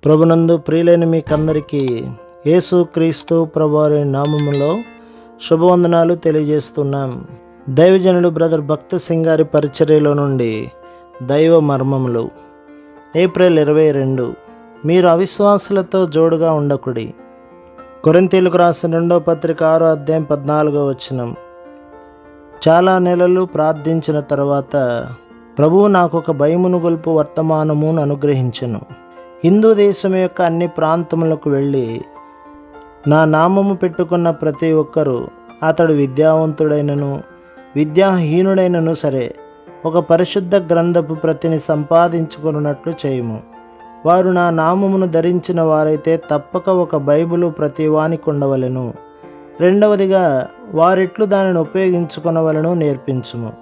ప్రభునందు ప్రియులైన మీకందరికీ యేసుక్రీస్తు ప్రభువారి నామములో శుభవందనాలు తెలియజేస్తున్నాం. దైవజనుడు బ్రదర్ భక్త సింగ్ గారి పరిచర్యలో నుండి దైవ మర్మములు. ఏప్రిల్ 22. మీరు అవిశ్వాసులతో జోడుగా ఉండకుడి. కొరింథీయులకు రాసిన 2వ పత్రిక 6వ అధ్యాయం 14వ వచనం. చాలా నెలలు ప్రార్థించిన తర్వాత ప్రభువు నాకు ఒక భయమును గొల్పు వర్తమానమును అనుగ్రహించెను. హిందూ దేశం యొక్క అన్ని ప్రాంతములకు వెళ్ళి నా నామము పెట్టుకున్న ప్రతి ఒక్కరూ, అతడు విద్యావంతుడైనను విద్యాహీనుడైనను సరే, ఒక పరిశుద్ధ గ్రంథపు ప్రతిని సంపాదించుకున్నట్లు చేయుము. వారు నా నామమును ధరించిన వారైతే తప్పక ఒక బైబిలు ప్రతి వానికి ఉండవలెను. రెండవదిగా, వారెట్లు దానిని ఉపయోగించుకొనవలెను నేర్పించుము.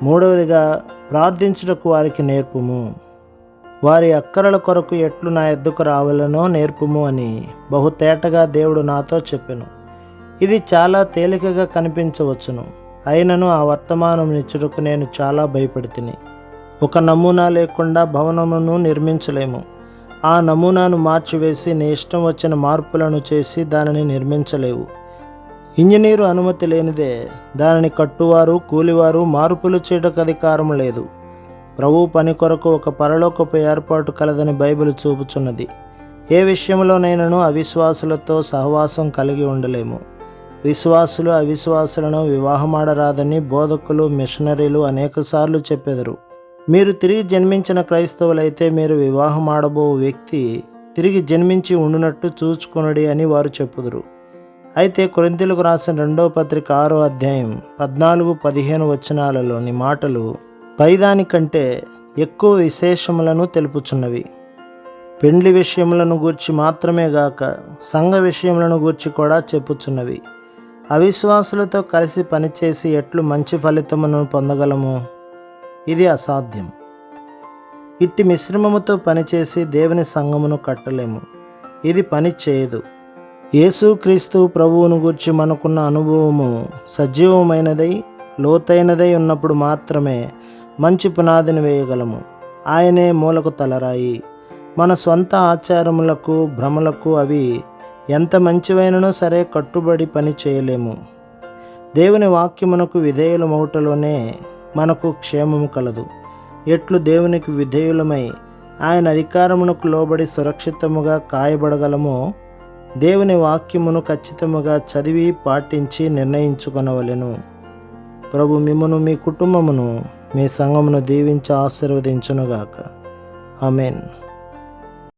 మూడవదిగా, ప్రార్థించుటకు వారికి నేర్పుము. వారి అక్కరల కొరకు ఎట్లు నా యొద్దకు రావాలనో నేర్పుము అని బహుతేటగా దేవుడు నాతో చెప్పెను. ఇది చాలా తేలికగా కనిపించవచ్చును, అయినను ఆ వర్తమానమునిచ్చుటకు నేను చాలా భయపడితిని. ఒక నమూనా లేకుండా భవనమును నిర్మించలేము. ఆ నమూనాను మార్చివేసి నీ ఇష్టం వచ్చిన మార్పులను చేసి దానిని నిర్మించలేవు. ఇంజనీరు అనుమతి లేనిదే దానిని కట్టువారు, కూలివారు మార్పులు చేయటకు అధికారం లేదు. ప్రభు పని కొరకు ఒక పరలోకపు ఏర్పాటు కలదని బైబిల్ చూపుచున్నది. ఏ విషయంలోనైనాను అవిశ్వాసులతో సహవాసం కలిగి ఉండలేము. విశ్వాసులు అవిశ్వాసులను వివాహమాడరాదని బోధకులు, మిషనరీలు అనేకసార్లు చెప్పెదరు. మీరు తిరిగి జన్మించిన క్రైస్తవులైతే మీరు వివాహమాడబో వ్యక్తి తిరిగి జన్మించి ఉండునట్టు చూచుకొనుడి అని వారు చెప్పుదురు. అయితే కొరింథీయులకు రాసిన 2వ పత్రిక 6వ అధ్యాయం 14-15 వచనాలలోని మాటలు పైదానికంటే ఎక్కువ విశేషములను తెలుపుచున్నవి. పెండ్లి విషయములను గూర్చి మాత్రమే గాక సంఘ విషయములను గూర్చి కూడా చెప్పుచున్నవి. అవిశ్వాసులతో కలిసి పనిచేసి ఎట్లు మంచి ఫలితమును పొందగలము? ఇది అసాధ్యం. ఇట్టి మిశ్రమముతో పనిచేసి దేవుని సంఘమును కట్టలేము. ఇది పని చేయదు. యేసుక్రీస్తు ప్రభువును గూర్చి మనకున్న అనుభవము సజీవమైనదై లోతైనదై ఉన్నప్పుడు మాత్రమే మంచి పునాదిని వేయగలము. ఆయనే మూలకు తలరాయి. మన స్వంత ఆచారములకు, భ్రమలకు అవి ఎంత మంచివైనను సరే కట్టుబడి పని చేయలేము. దేవుని వాక్యమునకు విధేయులమౌటలోనే మనకు క్షేమము కలదు. ఎట్లు దేవునికి విధేయులమై ఆయన అధికారమునకు లోబడి సురక్షితముగా కాయబడగలమో, దేవుని వాక్యమును ఖచ్చితముగా చదివి పాటించి నిర్ణయించుకొనవలెను. ప్రభు మిమ్మును, మీ కుటుంబమును, మీ సంఘమును దీవించి ఆశీర్వదించునుగాక. ఆమేన్.